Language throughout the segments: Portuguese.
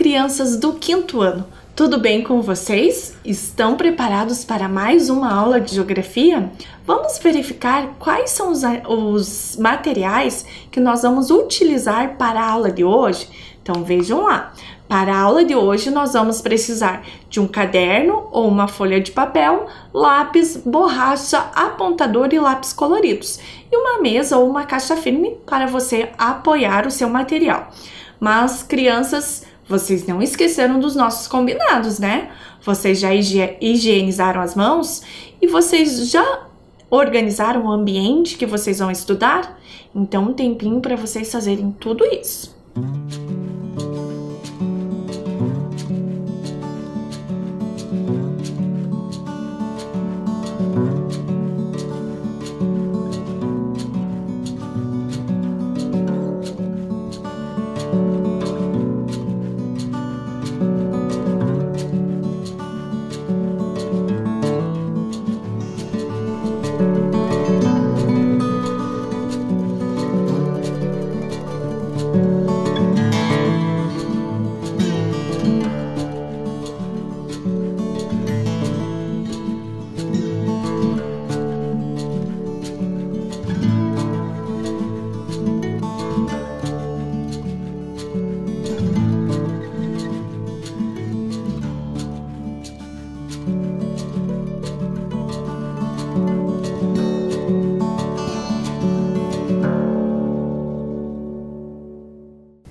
crianças do quinto ano! Tudo bem com vocês? Estão preparados para mais uma aula de geografia? Vamos verificar quais são os materiais que nós vamos utilizar para a aula de hoje? Então vejam lá, para a aula de hoje nós vamos precisar de um caderno ou uma folha de papel, lápis, borracha, apontador e lápis coloridos e uma mesa ou uma caixa firme para você apoiar o seu material. Mas crianças, vocês não esqueceram dos nossos combinados, né? Vocês já higienizaram as mãos e vocês já organizaram o ambiente que vocês vão estudar? Então, um tempinho para vocês fazerem tudo isso.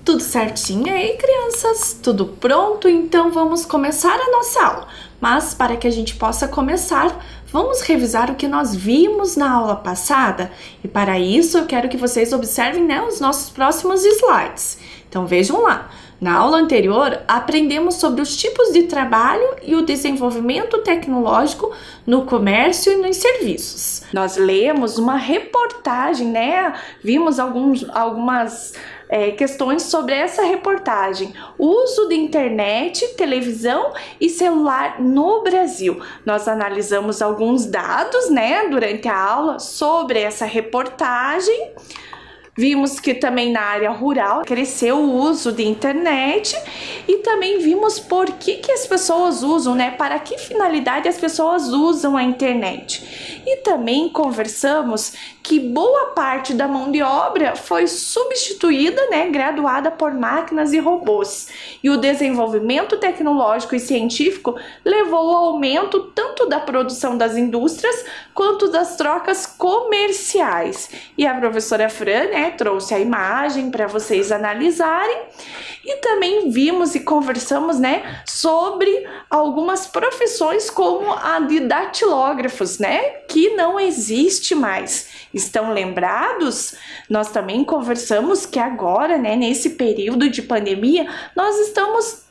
Tudo certinho aí, crianças? Tudo pronto? Então vamos começar a nossa aula. Mas para que a gente possa começar, vamos revisar o que nós vimos na aula passada. E para isso eu quero que vocês observem, né, os nossos próximos slides. Então vejam lá. Na aula anterior, aprendemos sobre os tipos de trabalho e o desenvolvimento tecnológico no comércio e nos serviços. Nós lemos uma reportagem, né? Vimos algumas questões sobre essa reportagem. O uso de internet, televisão e celular no Brasil. Nós analisamos alguns dados, né, durante a aula sobre essa reportagem. Vimos que também na área rural cresceu o uso de internet e também vimos por que as pessoas usam, né? Para que finalidade as pessoas usam a internet. E também conversamos que boa parte da mão de obra foi substituída, né? Graduada por máquinas e robôs. E o desenvolvimento tecnológico e científico levou ao aumento tanto da produção das indústrias quanto das trocas comerciais. E a professora Fran, né, trouxe a imagem para vocês analisarem e também vimos e conversamos, né, sobre algumas profissões como a de datilógrafos, né, que não existe mais. Estão lembrados? Nós também conversamos que agora, né, nesse período de pandemia, nós estamos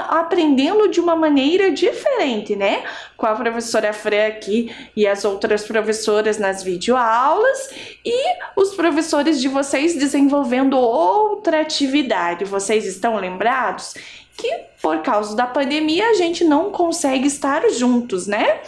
aprendendo de uma maneira diferente, né? Com a professora Fran aqui e as outras professoras nas videoaulas e os professores de vocês desenvolvendo outra atividade. Vocês estão lembrados que por causa da pandemia a gente não consegue estar juntos, né?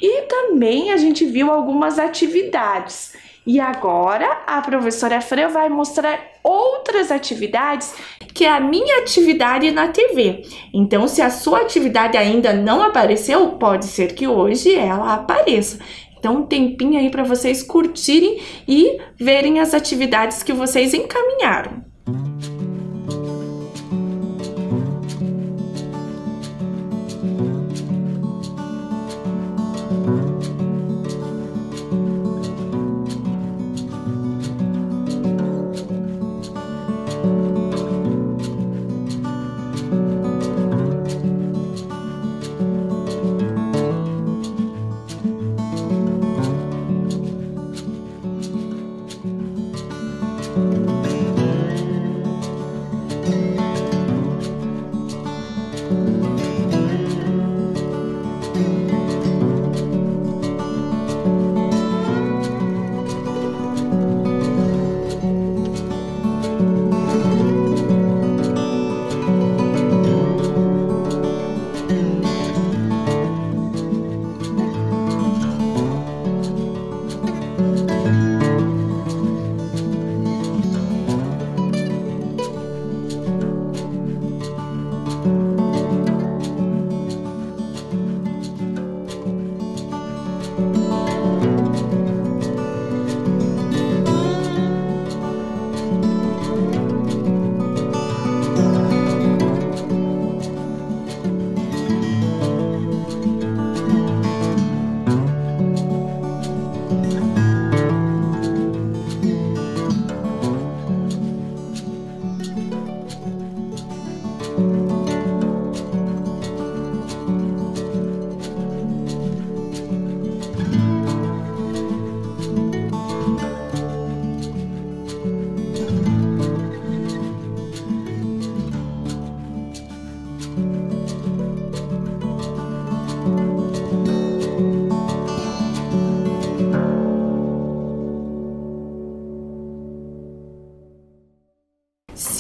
E também a gente viu algumas atividades. E agora a professora Fran vai mostrar outras atividades, que é a minha atividade na TV. Então, se a sua atividade ainda não apareceu, pode ser que hoje ela apareça. Então, um tempinho aí para vocês curtirem e verem as atividades que vocês encaminharam.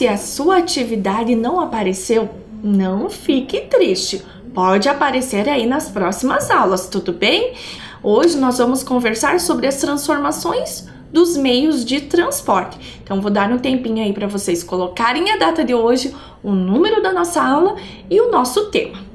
Se a sua atividade não apareceu, não fique triste. Pode aparecer aí nas próximas aulas, tudo bem? Hoje nós vamos conversar sobre as transformações dos meios de transporte. Então, vou dar um tempinho aí para vocês colocarem a data de hoje, o número da nossa aula e o nosso tema.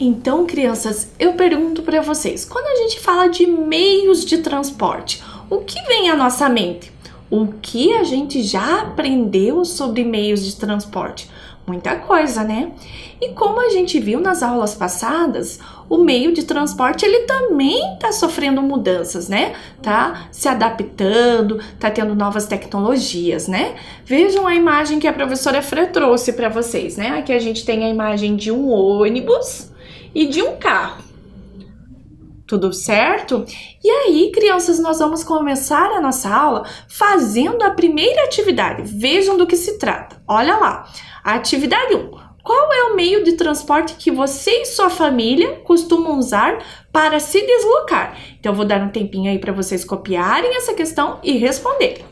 Então, crianças, eu pergunto para vocês, quando a gente fala de meios de transporte, o que vem à nossa mente? O que a gente já aprendeu sobre meios de transporte? Muita coisa, né? E como a gente viu nas aulas passadas, o meio de transporte ele também está sofrendo mudanças, né? Tá se adaptando, tá tendo novas tecnologias, né? Vejam a imagem que a professora Fran trouxe para vocês, né? Aqui a gente tem a imagem de um ônibus e de um carro. Tudo certo? E aí, crianças, nós vamos começar a nossa aula fazendo a primeira atividade. Vejam do que se trata. Olha lá. A atividade 1. Qual é o meio de transporte que você e sua família costumam usar para se deslocar? Então, eu vou dar um tempinho aí para vocês copiarem essa questão e responderem.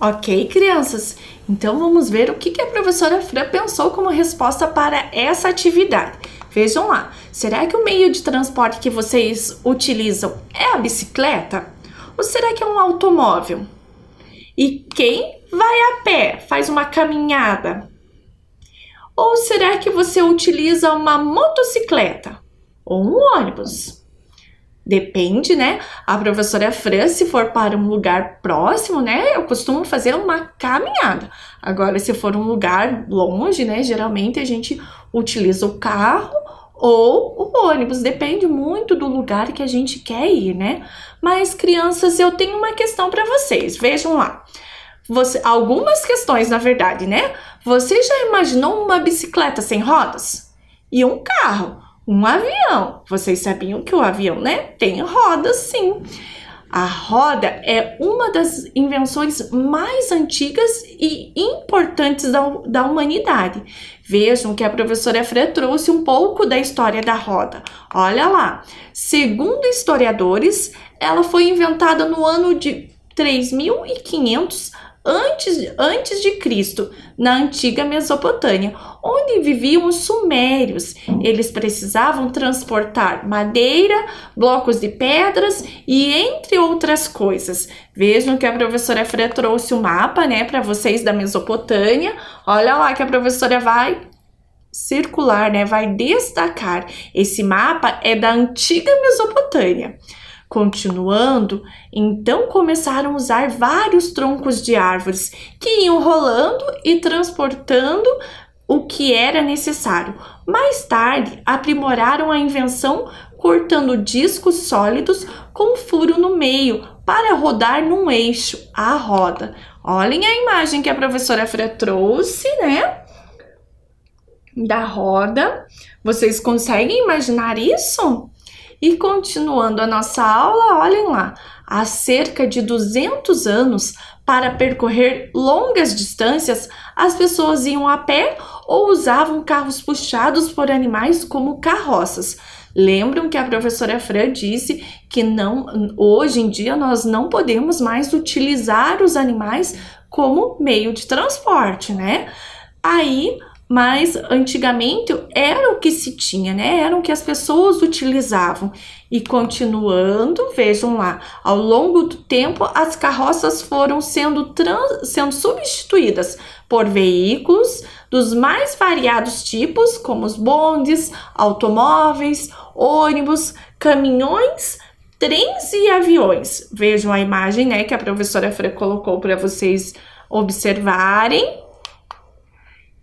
Ok, crianças? Então vamos ver o que a professora Fran pensou como resposta para essa atividade. Vejam lá, será que o meio de transporte que vocês utilizam é a bicicleta? Ou será que é um automóvel? E quem vai a pé, faz uma caminhada? Ou será que você utiliza uma motocicleta ou um ônibus? Depende, né? A professora Fran, se for para um lugar próximo, né? Eu costumo fazer uma caminhada. Agora, se for um lugar longe, né? Geralmente a gente utiliza o carro ou o ônibus. Depende muito do lugar que a gente quer ir, né? Mas, crianças, eu tenho uma questão para vocês. Vejam lá. Algumas questões, na verdade, né? Você já imaginou uma bicicleta sem rodas? E um carro? Um avião. Vocês sabiam que o avião, né, tem rodas, sim. A roda é uma das invenções mais antigas e importantes da humanidade. Vejam que a professora Fran trouxe um pouco da história da roda. Olha lá. Segundo historiadores, ela foi inventada no ano de 3500 antes de Cristo, na antiga Mesopotâmia, onde viviam os sumérios. Eles precisavam transportar madeira, blocos de pedras e entre outras coisas. Vejam que a professora Fran trouxe o mapa, né, para vocês da Mesopotâmia. Olha lá que a professora vai circular, né, vai destacar. Esse mapa é da antiga Mesopotâmia. Continuando, então começaram a usar vários troncos de árvores que iam rolando e transportando o que era necessário. Mais tarde, aprimoraram a invenção cortando discos sólidos com furo no meio para rodar num eixo, a roda. Olhem a imagem que a professora Fran trouxe, né? Da roda. Vocês conseguem imaginar isso? E continuando a nossa aula, olhem lá, há cerca de 200 anos, para percorrer longas distâncias, as pessoas iam a pé ou usavam carros puxados por animais como carroças. Lembram que a professora Fran disse que hoje em dia nós não podemos mais utilizar os animais como meio de transporte, né? Mas antigamente era o que se tinha, né? Era o que as pessoas utilizavam. E continuando, vejam lá, ao longo do tempo as carroças foram sendo substituídas por veículos dos mais variados tipos, como os bondes, automóveis, ônibus, caminhões, trens e aviões. Vejam a imagem, né, que a professora Fran colocou para vocês observarem.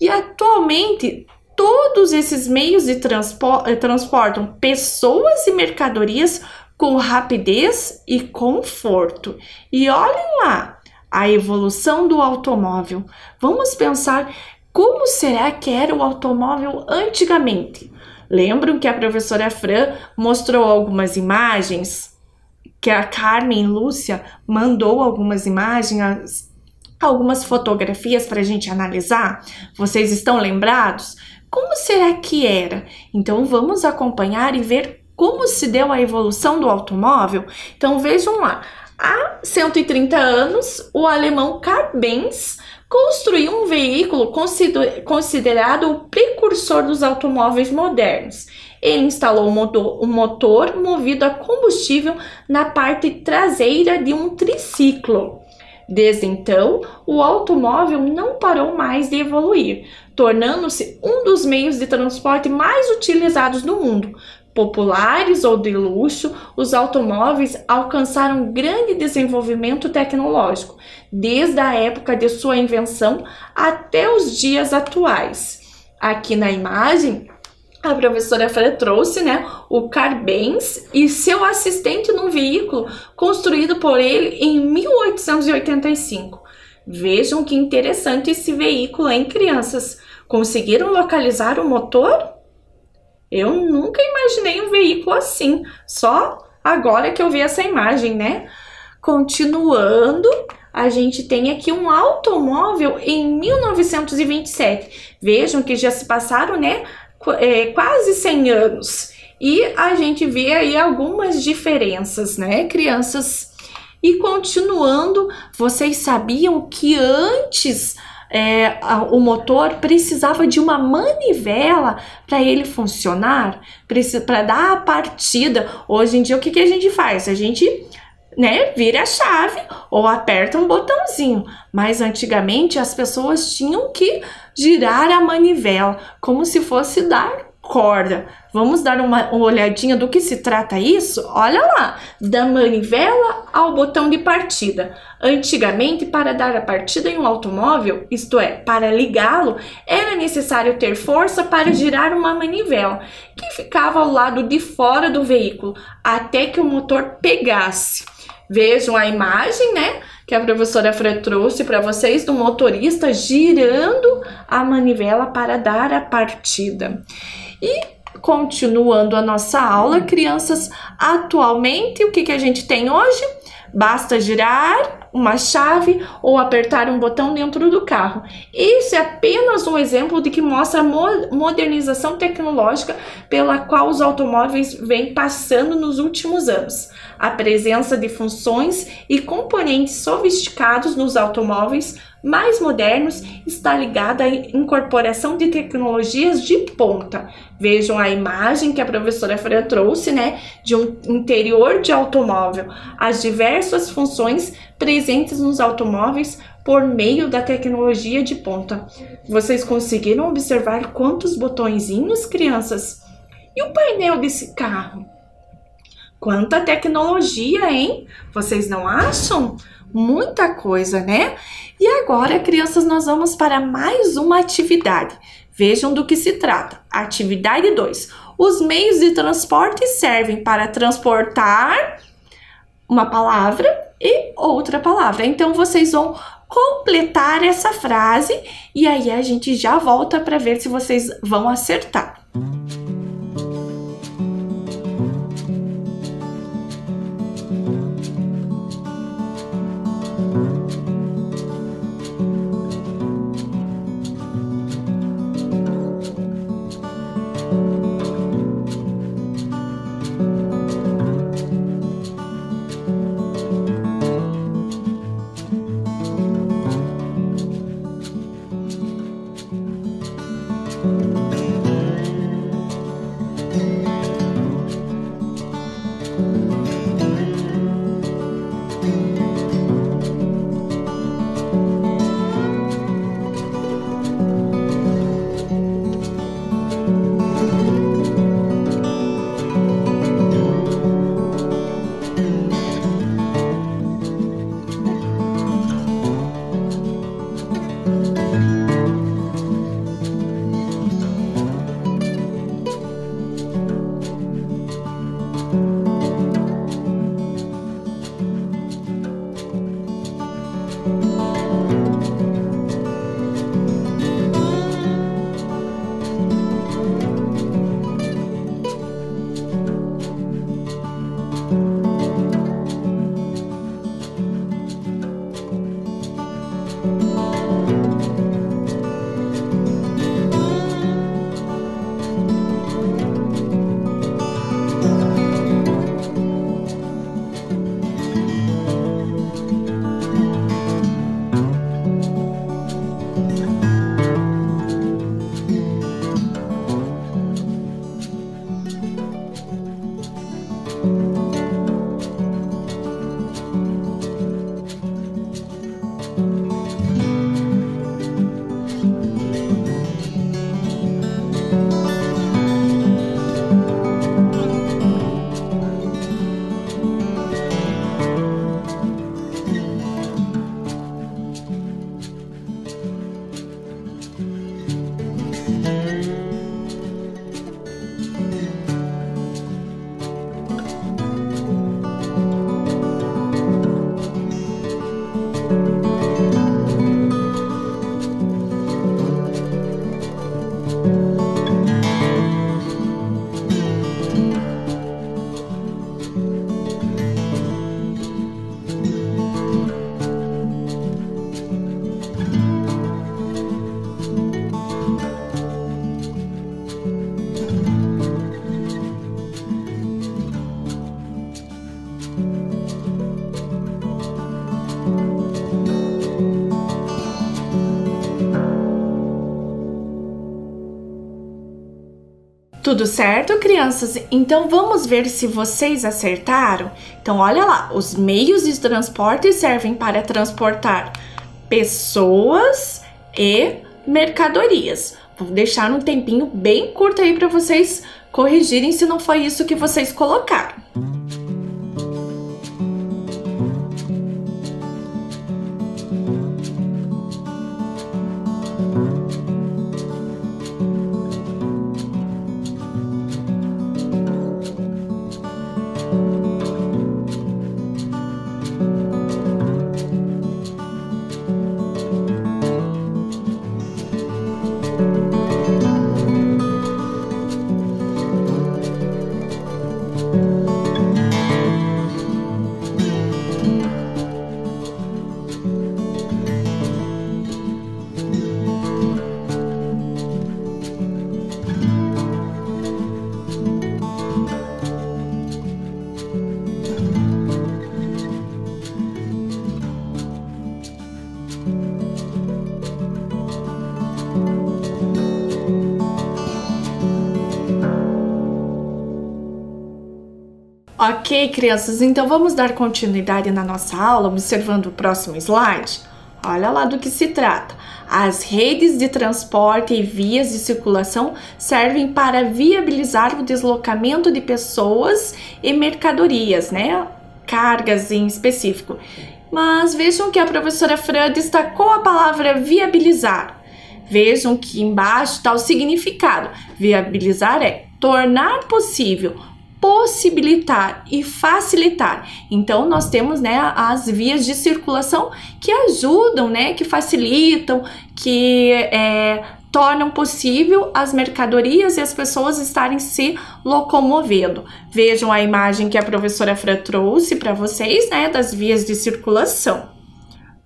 E atualmente, todos esses meios de transportam pessoas e mercadorias com rapidez e conforto. E olhem lá a evolução do automóvel. Vamos pensar como será que era o automóvel antigamente. Lembram que a professora Fran mostrou algumas imagens? Que a Carmen Lúcia mandou algumas imagens, algumas fotografias para a gente analisar? Vocês estão lembrados? Como será que era? Então vamos acompanhar e ver como se deu a evolução do automóvel. Então vejam lá, há 130 anos o alemão Carl Benz construiu um veículo considerado o precursor dos automóveis modernos. Ele instalou um motor movido a combustível na parte traseira de um triciclo. Desde então, o automóvel não parou mais de evoluir, tornando-se um dos meios de transporte mais utilizados no mundo. Populares ou de luxo, os automóveis alcançaram grande desenvolvimento tecnológico, desde a época de sua invenção até os dias atuais. Aqui na imagem, a professora Fran trouxe, né, o Carl Benz e seu assistente num veículo construído por ele em 1885. Vejam que interessante esse veículo, hein, crianças? Conseguiram localizar o motor? Eu nunca imaginei um veículo assim, só agora que eu vi essa imagem, né? Continuando, a gente tem aqui um automóvel em 1927. Vejam que já se passaram, né, quase 100 anos. E a gente vê aí algumas diferenças, né, crianças? E continuando, vocês sabiam que antes o motor precisava de uma manivela para ele funcionar, para dar a partida. Hoje em dia, o que a gente faz? A gente, vira a chave ou aperta um botãozinho. Mas antigamente as pessoas tinham que girar a manivela, como se fosse dar corda. Vamos dar uma olhadinha do que se trata isso? Olha lá, da manivela ao botão de partida. Antigamente, para dar a partida em um automóvel, isto é, para ligá-lo, era necessário ter força para girar uma manivela, que ficava ao lado de fora do veículo, até que o motor pegasse. Vejam a imagem, que a professora Fran trouxe para vocês do motorista girando a manivela para dar a partida. E continuando a nossa aula, crianças, atualmente o que a gente tem hoje? Basta girar uma chave ou apertar um botão dentro do carro. Isso é apenas um exemplo de que mostra a modernização tecnológica pela qual os automóveis vêm passando nos últimos anos. A presença de funções e componentes sofisticados nos automóveis mais modernos está ligada à incorporação de tecnologias de ponta. Vejam a imagem que a professora Fran trouxe, de um interior de automóvel. As diversas funções presentes nos automóveis por meio da tecnologia de ponta. Vocês conseguiram observar quantos botõezinhos, crianças? E o painel desse carro? Quanta tecnologia, hein? Vocês não acham? Muita coisa, E agora, crianças, nós vamos para mais uma atividade. Vejam do que se trata. Atividade 2. Os meios de transporte servem para transportar uma palavra e outra palavra. Então, vocês vão completar essa frase e aí a gente já volta para ver se vocês vão acertar. Tudo certo, crianças? Então vamos ver se vocês acertaram? Então olha lá, os meios de transporte servem para transportar pessoas e mercadorias. Vou deixar um tempinho bem curto aí para vocês corrigirem se não foi isso que vocês colocaram. Ok, crianças, então vamos dar continuidade na nossa aula, observando o próximo slide. Olha lá do que se trata. As redes de transporte e vias de circulação servem para viabilizar o deslocamento de pessoas e mercadorias, né? Cargas em específico. Mas vejam que a professora Fran destacou a palavra viabilizar. Vejam que embaixo está o significado. Viabilizar é tornar possível, possibilitar e facilitar. Então nós temos, né, as vias de circulação que ajudam, né, que facilitam, que tornam possível as mercadorias e as pessoas estarem se locomovendo. Vejam a imagem que a professora Fran trouxe para vocês, né, das vias de circulação.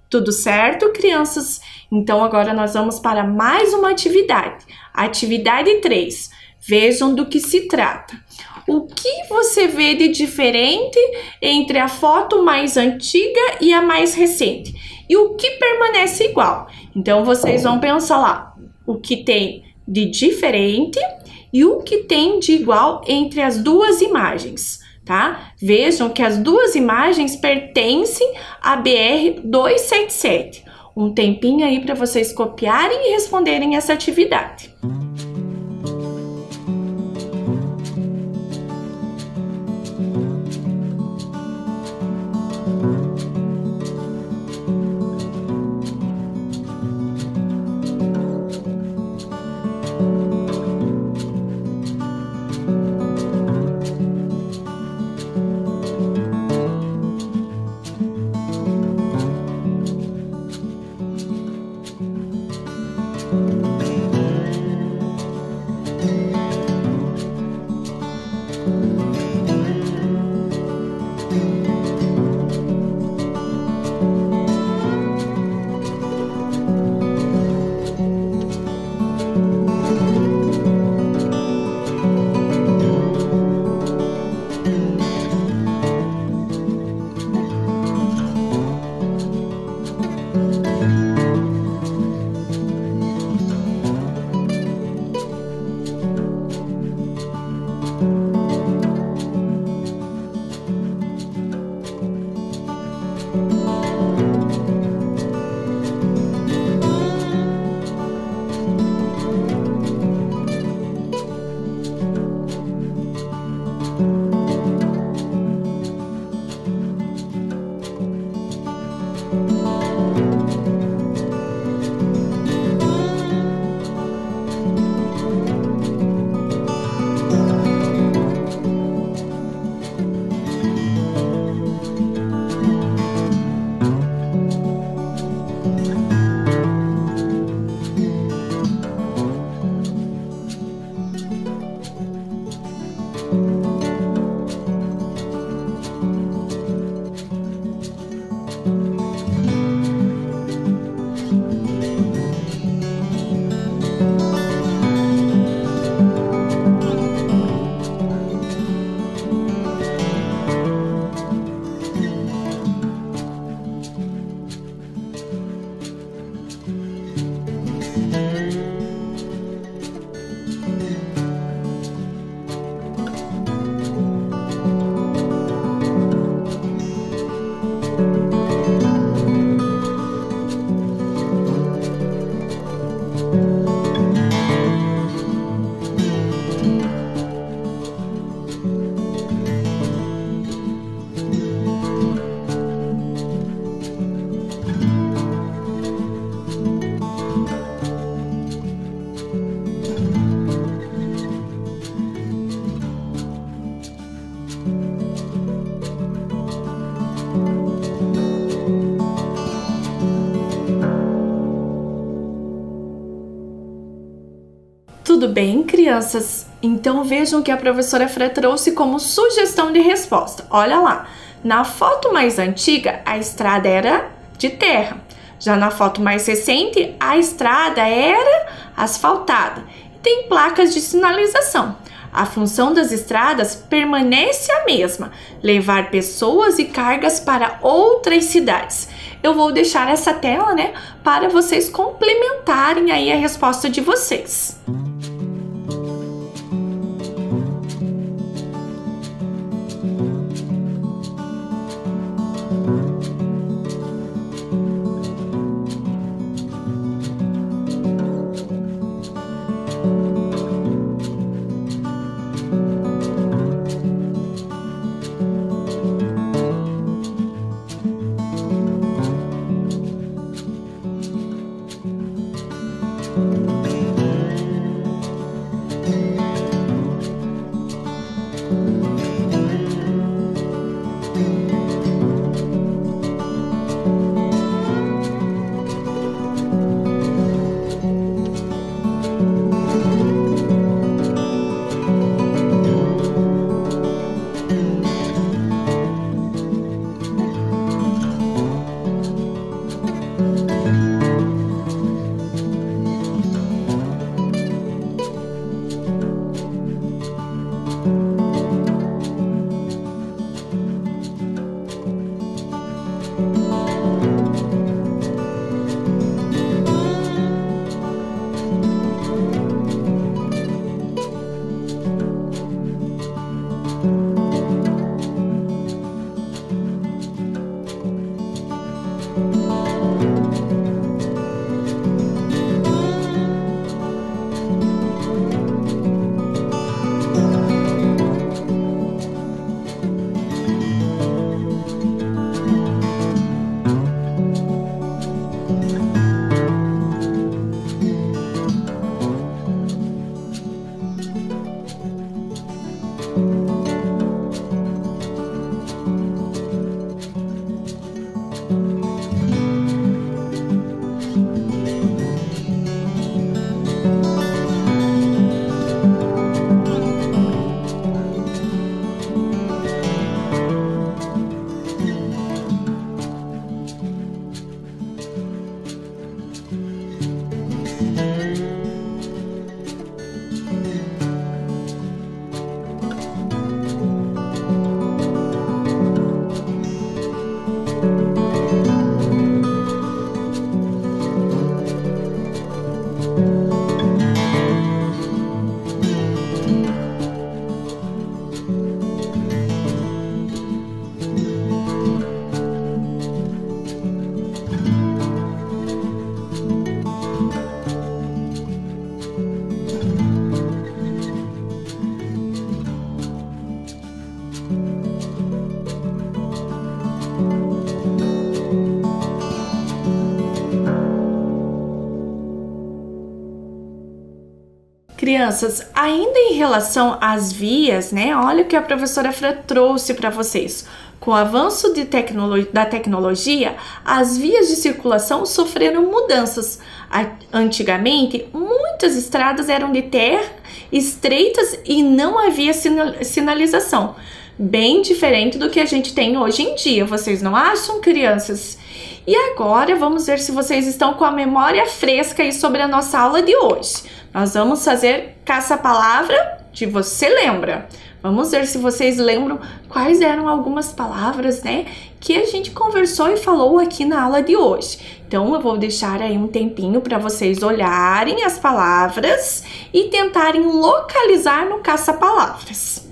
Tudo certo, crianças? Então agora nós vamos para mais uma atividade. Atividade 3. Vejam do que se trata. O que você vê de diferente entre a foto mais antiga e a mais recente? E o que permanece igual? Então, vocês vão pensar lá o que tem de diferente e o que tem de igual entre as duas imagens, tá? Vejam que as duas imagens pertencem à BR-277. Um tempinho aí para vocês copiarem e responderem essa atividade. Tudo bem, crianças? Então vejam o que a professora Fran trouxe como sugestão de resposta. Olha lá, na foto mais antiga, a estrada era de terra. Já na foto mais recente, a estrada era asfaltada. E tem placas de sinalização. A função das estradas permanece a mesma, levar pessoas e cargas para outras cidades. Eu vou deixar essa tela, para vocês complementarem aí a resposta de vocês. Crianças, ainda em relação às vias, olha o que a professora Fran trouxe para vocês. Com o avanço da tecnologia, as vias de circulação sofreram mudanças. Antigamente, muitas estradas eram de terra, estreitas e não havia sinalização. Bem diferente do que a gente tem hoje em dia, vocês não acham, crianças? E agora vamos ver se vocês estão com a memória fresca aí sobre a nossa aula de hoje. Nós vamos fazer caça-palavra de você lembra. Vamos ver se vocês lembram quais eram algumas palavras, que a gente conversou e falou aqui na aula de hoje. Então, eu vou deixar aí um tempinho para vocês olharem as palavras e tentarem localizar no caça-palavras.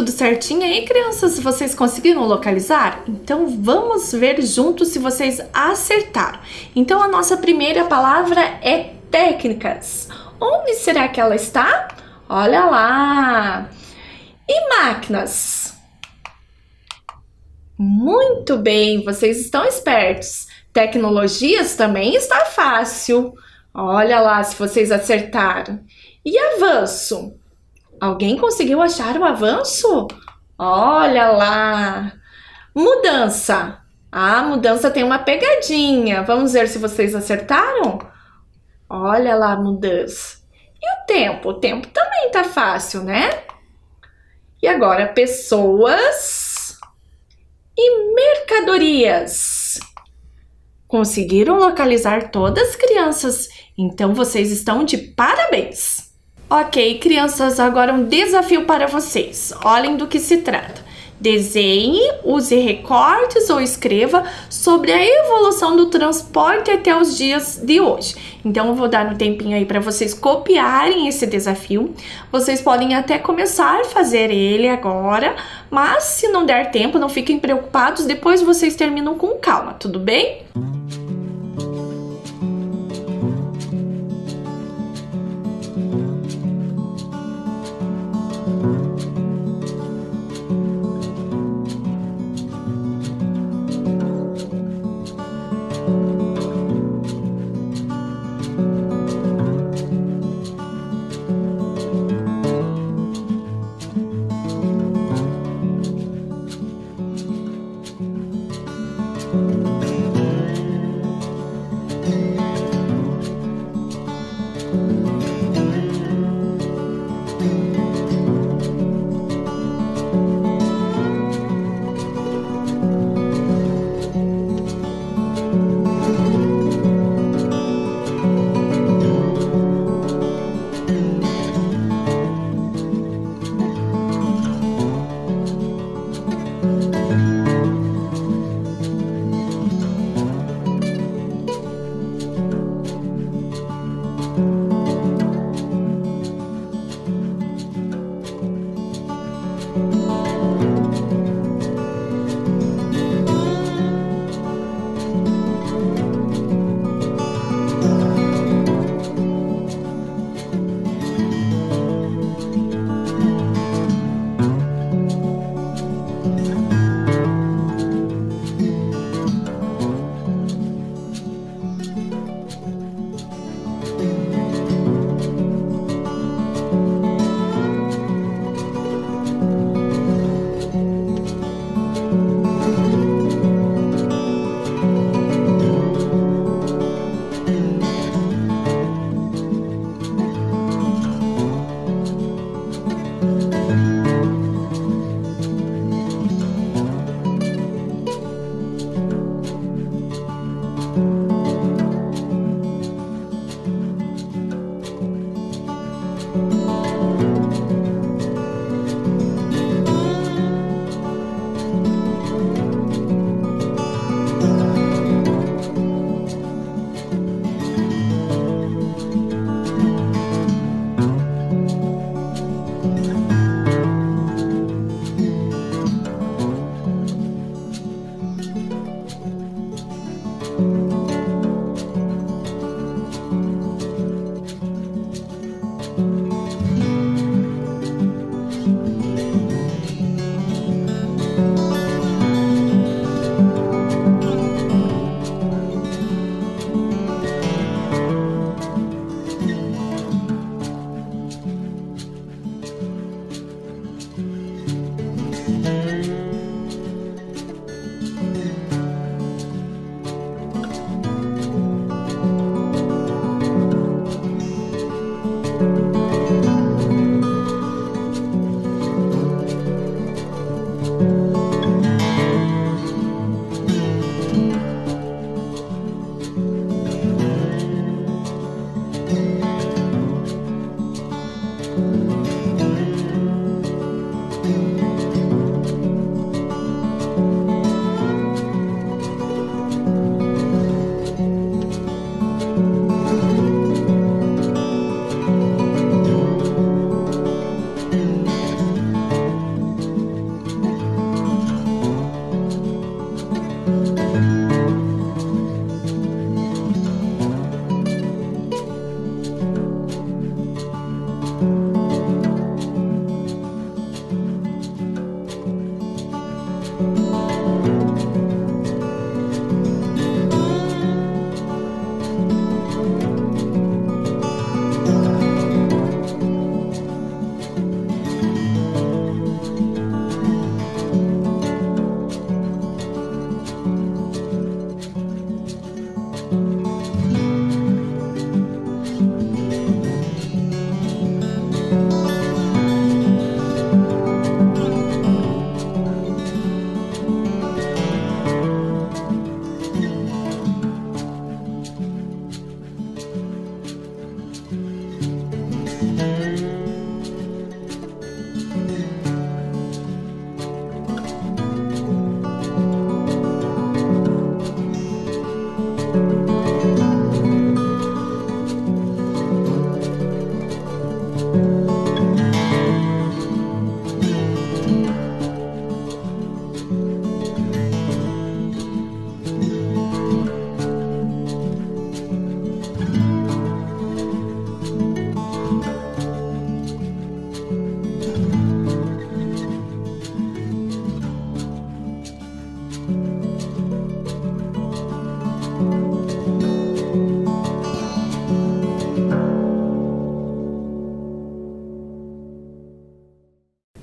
Tudo certinho aí, crianças? Vocês conseguiram localizar? Então vamos ver juntos se vocês acertaram. Então a nossa primeira palavra é técnicas. Onde será que ela está? Olha lá! E máquinas? Muito bem, vocês estão espertos. Tecnologias também está fácil. Olha lá se vocês acertaram. E avanço? Alguém conseguiu achar o avanço? Olha lá! Mudança. A mudança tem uma pegadinha. Vamos ver se vocês acertaram? Olha lá a mudança. E o tempo? O tempo também tá fácil, né? E agora, pessoas e mercadorias. Conseguiram localizar todas as crianças? Então vocês estão de parabéns! Ok, crianças, agora um desafio para vocês. Olhem do que se trata. Desenhe, use recortes ou escreva sobre a evolução do transporte até os dias de hoje. Então, eu vou dar um tempinho aí para vocês copiarem esse desafio. Vocês podem até começar a fazer ele agora, mas se não der tempo, não fiquem preocupados, depois vocês terminam com calma, tudo bem?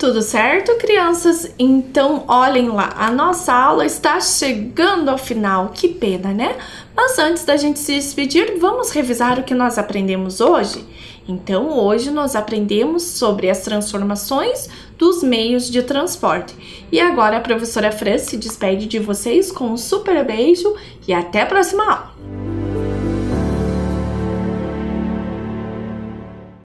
Tudo certo, crianças? Então, olhem lá, a nossa aula está chegando ao final, que pena, né? Mas antes da gente se despedir, vamos revisar o que nós aprendemos hoje? Então, hoje nós aprendemos sobre as transformações dos meios de transporte. E agora a professora Fran se despede de vocês com um super beijo e até a próxima aula!